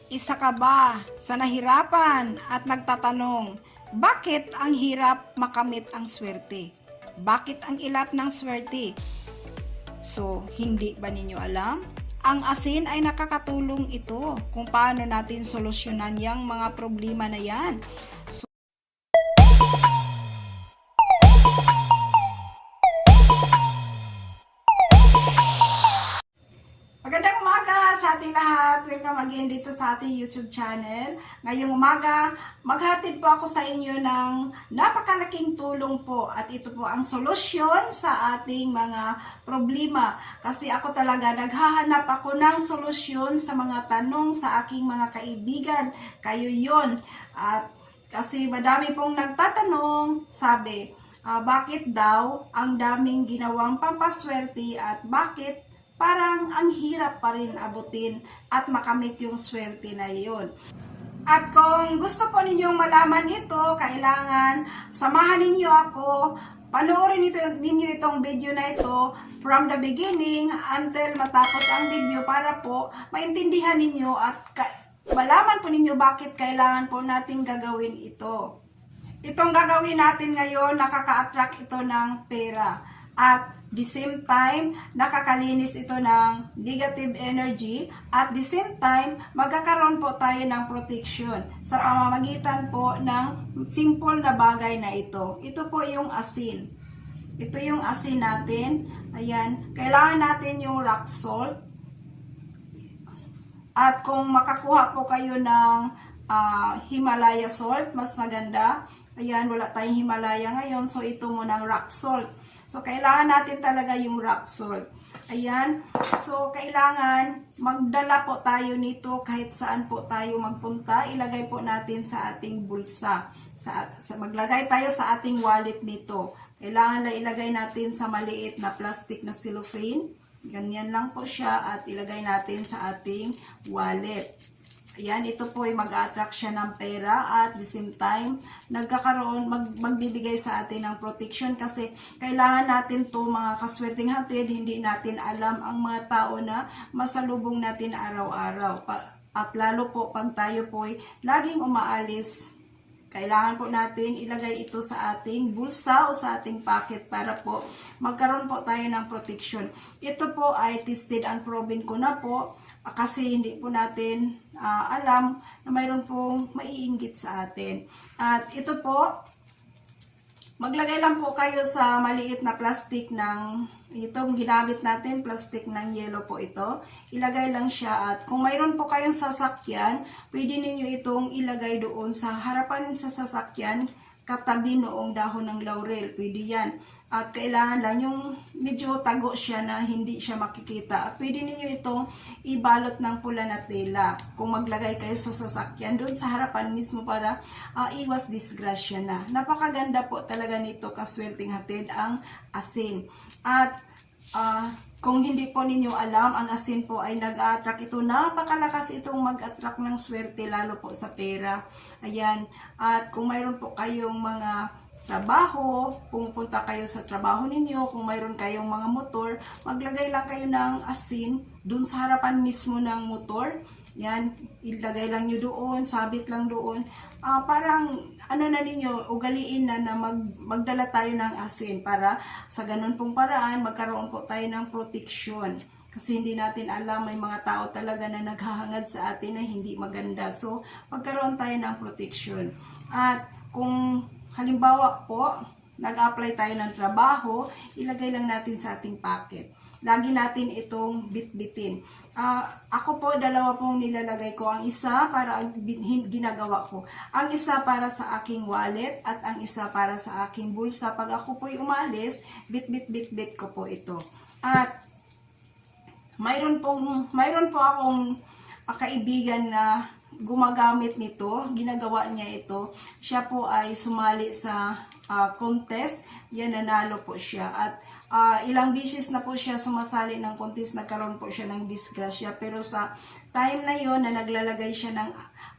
Isa ka ba sa nahirapan at nagtatanong, bakit ang hirap makamit ang swerte? Bakit ang ilap ng swerte? So, hindi ba ninyo alam? Ang asin ay nakakatulong ito kung paano natin solusyonan yung mga problema na yan. So, magandang umaga sa ating lahat. Welcome again dito sa ating YouTube channel. Ngayong umaga, maghatid po ako sa inyo ng napakalaking tulong po. At ito po ang solusyon sa ating mga problema. Kasi ako talaga naghahanap ako ng solusyon sa mga tanong sa aking mga kaibigan. Kayo yon. At kasi madami pong nagtatanong, sabi, bakit daw ang daming ginawang pampaswerte at bakit parang ang hirap pa rin abutin at makamit yung swerte na yun. At kung gusto po ninyong malaman ito, kailangan samahan ninyo ako, panoorin ninyo itong video na ito from the beginning until matapos ang video para po maintindihan ninyo at malaman po ninyo bakit kailangan po natin gagawin ito. Itong gagawin natin ngayon, nakaka-attract ito ng pera. At the same time, nakakalinis ito ng negative energy. At the same time, magkakaroon po tayo ng protection sa pamamagitan po ng simple na bagay na ito. Ito po yung asin. Ito yung asin natin. Ayan. Kailangan natin yung rock salt. At kung makakuha po kayo ng Himalaya salt, mas maganda. Ayan, wala tayong Himalaya ngayon. So, ito muna ang rock salt. So, kailangan natin talaga yung rock salt. Ayan. So, kailangan magdala po tayo nito kahit saan po tayo magpunta. Ilagay po natin sa ating bulsa. Maglagay tayo sa ating wallet nito. Kailangan na ilagay natin sa maliit na plastic na cellophane. Ganyan lang po siya at ilagay natin sa ating wallet. Ayan, ito po ay mag-attract siya ng pera at the same time, magbibigay sa atin ng protection kasi kailangan natin to mga kaswerteng hatid, hindi natin alam ang mga tao na masalubong natin araw-araw. At lalo po pag tayo po ay laging umaalis, kailangan po natin ilagay ito sa ating bulsa o sa ating pocket para po magkaroon po tayo ng protection. Ito po ay tested and proven ko na po kasi hindi po natin alam na mayroon pong maiinggit sa atin. At ito po, maglagay lang po kayo sa maliit na plastic ng itong ginamit natin, plastic ng yellow po ito. Ilagay lang siya at kung mayroon po kayong sasakyan, pwede ninyo itong ilagay doon sa harapan sa sasakyan, katabi noong dahon ng laurel. Pwede yan. At kailangan lang yung medyo tago siya na hindi siya makikita. At pwede ninyo itong ibalot ng pula na tela. Kung maglagay kayo sa sasakyan doon sa harapan mismo para iwas disgrasya na. Napakaganda po talaga nito, kaswerteng hatid ang asin. At kung hindi po ninyo alam, ang asin po ay nag-attract ito. Napakalakas itong mag-attract ng swerte lalo po sa pera. Ayan. At kung mayroon po kayong mga trabaho, pumupunta kayo sa trabaho ninyo, kung mayroon kayong mga motor, maglagay lang kayo ng asin dun sa harapan mismo ng motor. Yan, ilagay lang nyo doon, sabit lang doon. Parang ano na ninyo, ugaliin na magdala tayo ng asin para sa ganun pong paraan, magkaroon po tayo ng protection. Kasi hindi natin alam, may mga tao talaga na naghahangad sa atin na hindi maganda. So, magkaroon tayo ng protection. At kung halimbawa po, nag-apply tayo ng trabaho, ilagay lang natin sa ating pocket. Lagi natin itong bitbitin. Ako po, dalawa pong nilalagay ko. Ang isa para ginagawa ko. Ang isa para sa aking wallet at ang isa para sa aking bulsa. Pag ako po'y umalis, bit ko po ito. At mayroon po akong kaibigan na gumagamit nito, ginagawa niya ito. Siya po ay sumali sa contest, yan nanalo po siya. At ilang beses na po siya sumasali ng contest, nagkaroon po siya ng disgrasya. Pero sa time na yon na naglalagay siya ng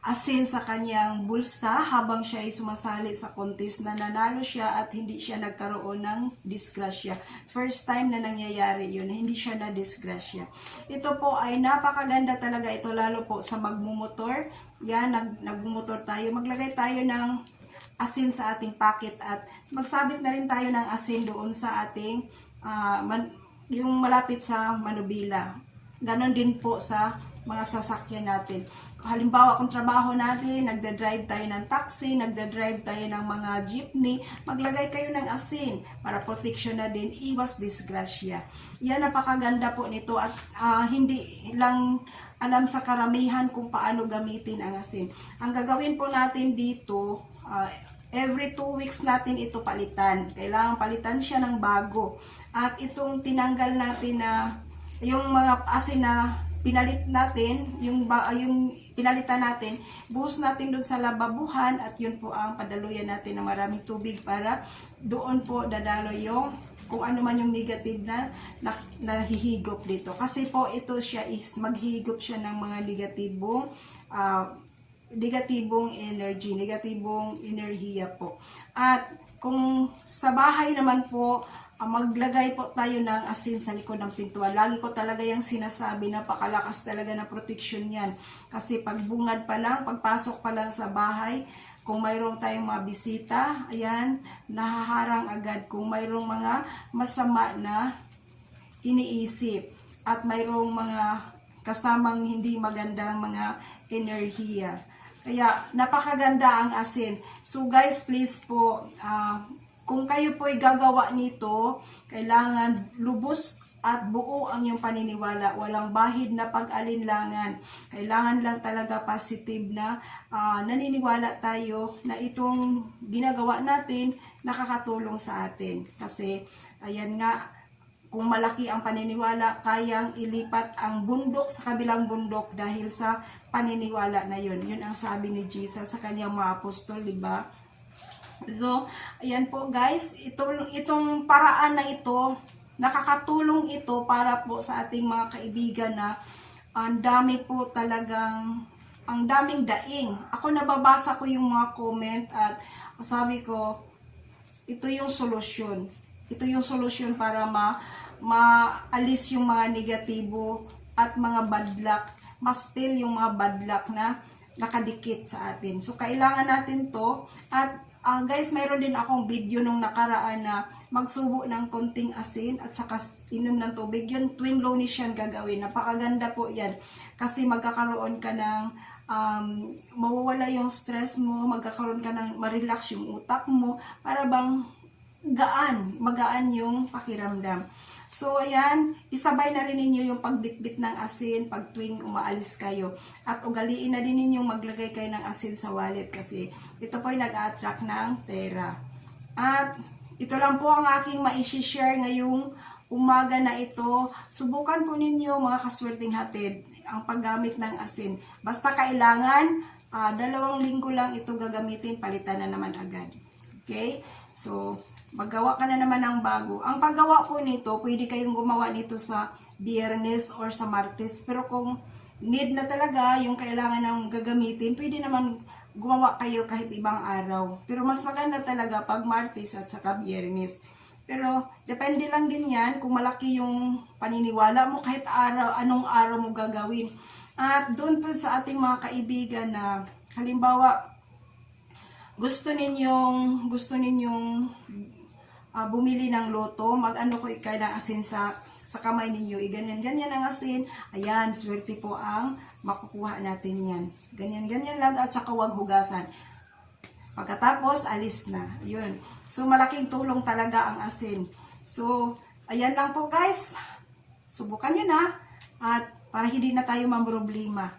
asin sa kanyang bulsa habang siya ay sumasali sa contest, na nanalo siya at hindi siya nagkaroon ng disgrasya. First time na nangyayari yun, hindi siya na disgrasya. Ito po ay napakaganda talaga ito, lalo po sa magmumotor. Yan, nagmumotor tayo, maglagay tayo ng asin sa ating packet at magsabit na rin tayo ng asin doon sa ating yung malapit sa manubila. Ganon din po sa mga sasakyan natin. Halimbawa, kung trabaho natin, nagda-drive tayo ng taxi, nagda-drive tayo ng mga jeepney, maglagay kayo ng asin para protection na din, iwas disgrasya. Yan, napakaganda po nito at hindi lang alam sa karamihan kung paano gamitin ang asin. Ang gagawin po natin dito, every 2 weeks natin ito palitan. Kailangan palitan siya ng bago. At itong tinanggal natin na yung mga asin na pinalit natin, yung pinalitan natin, buhos natin doon sa lababuhan at yun po ang padaluyan natin ng maraming tubig para doon po dadalo yung kung ano man yung negative na nahihigop dito. Kasi po ito siya is maghihigop siya ng mga negatibong energy, negatibong enerhiya po. At kung sa bahay naman po, maglagay po tayo ng asin sa likod ng pintuan. Lagi ko talaga yung sinasabi, napakalakas talaga na protection yan. Kasi pagbungad pa lang, pagpasok pa lang sa bahay, kung mayroong tayong mga bisita, ayan, nahaharang agad. Kung mayroong mga masama na iniisip at mayroong mga kasamang hindi magandang mga enerhiya. Kaya napakaganda ang asin. So guys, please po, kung kayo po ay gagawa nito, kailangan lubos at buo ang iyong paniniwala. Walang bahid na pag-alinlangan. Kailangan lang talaga positive na naniniwala tayo na itong ginagawa natin nakakatulong sa atin. Kasi ayan nga, kung malaki ang paniniwala, kayang ilipat ang bundok sa kabilang bundok dahil sa paniniwala na yun. Yun ang sabi ni Jesus sa kanyang mga apostol, diba? So, ayan po guys, itong paraan na ito, nakakatulong ito para po sa ating mga kaibigan na ang dami po talagang, ang daming daing. Ako nababasa ko yung mga comment at sabi ko, ito yung solusyon. Ito yung solusyon para maalis yung mga negatibo at mga bad luck, ma-spill yung mga bad luck na nakadikit sa atin. So, kailangan natin to. At guys, mayroon din akong video nung nakaraan na magsubo ng konting asin at saka inom ng tubig. Yun, tuwing Lunes yan gagawin. Napakaganda po yan. Kasi magkakaroon ka ng, mawawala yung stress mo, magkakaroon ka ng, ma-relax yung utak mo, para bang magaan yung pakiramdam. So, ayan, isabay na rin ninyo yung pagbitbit ng asin pag tuwing umaalis kayo. At ugaliin na din ninyong maglagay kayo ng asin sa wallet kasi ito po ay nag-attract ng pera. At ito lang po ang aking ma-share ngayong umaga na ito. Subukan po ninyo mga kaswerteng hatid ang paggamit ng asin. Basta kailangan, 2 linggo lang ito gagamitin, palitan na naman agad. Okay? So, maggawa ka na naman ng bago. Ang paggawa po nito, pwede kayong gumawa nito sa Biyernes or sa Martes. Pero kung need na talaga yung kailangan ng gagamitin, pwede naman gumawa kayo kahit ibang araw. Pero mas maganda talaga pag Martes at saka Biyernes. Pero depende lang din yan kung malaki yung paniniwala mo, kahit anong araw mo gagawin. At doon po sa ating mga kaibigan na halimbawa gusto ninyong bumili ng loto, mag-ano ko ikay ng asin sa kamay ninyo, ganyan ang asin, ayan, swerte po ang makukuha natin yan. Ganyan lang at saka huwag hugasan. Pagkatapos, alis na. Yun. So, malaking tulong talaga ang asin. So, ayan lang po guys. Subukan nyo na at para hindi na tayo mamroblema.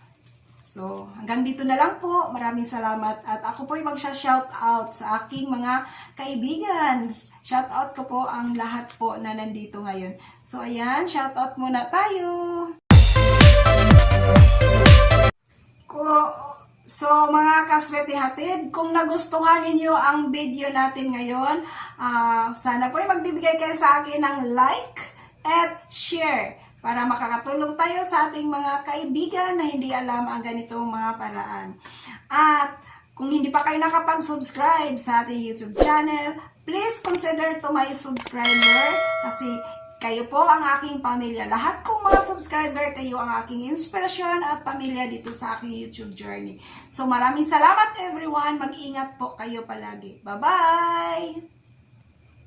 So, hanggang dito na lang po. Maraming salamat. At ako po ay magsha-shoutout sa aking mga kaibigan. Shoutout ko po ang lahat po na nandito ngayon. So, ayan. Shoutout muna tayo. So, mga Swerte Hatid. Kung nagustuhan ninyo ang video natin ngayon, sana po ay magbibigay kayo sa akin ng like at share para makakatulong tayo sa ating mga kaibigan na hindi alam ang ganitong mga paraan. At kung hindi pa kayo nakapag-subscribe sa ating YouTube channel, please consider to my subscriber kasi kayo po ang aking pamilya. Lahat kong mga subscriber, kayo ang aking inspirasyon at pamilya dito sa aking YouTube journey. So maraming salamat everyone. Mag-ingat po kayo palagi. Bye-bye!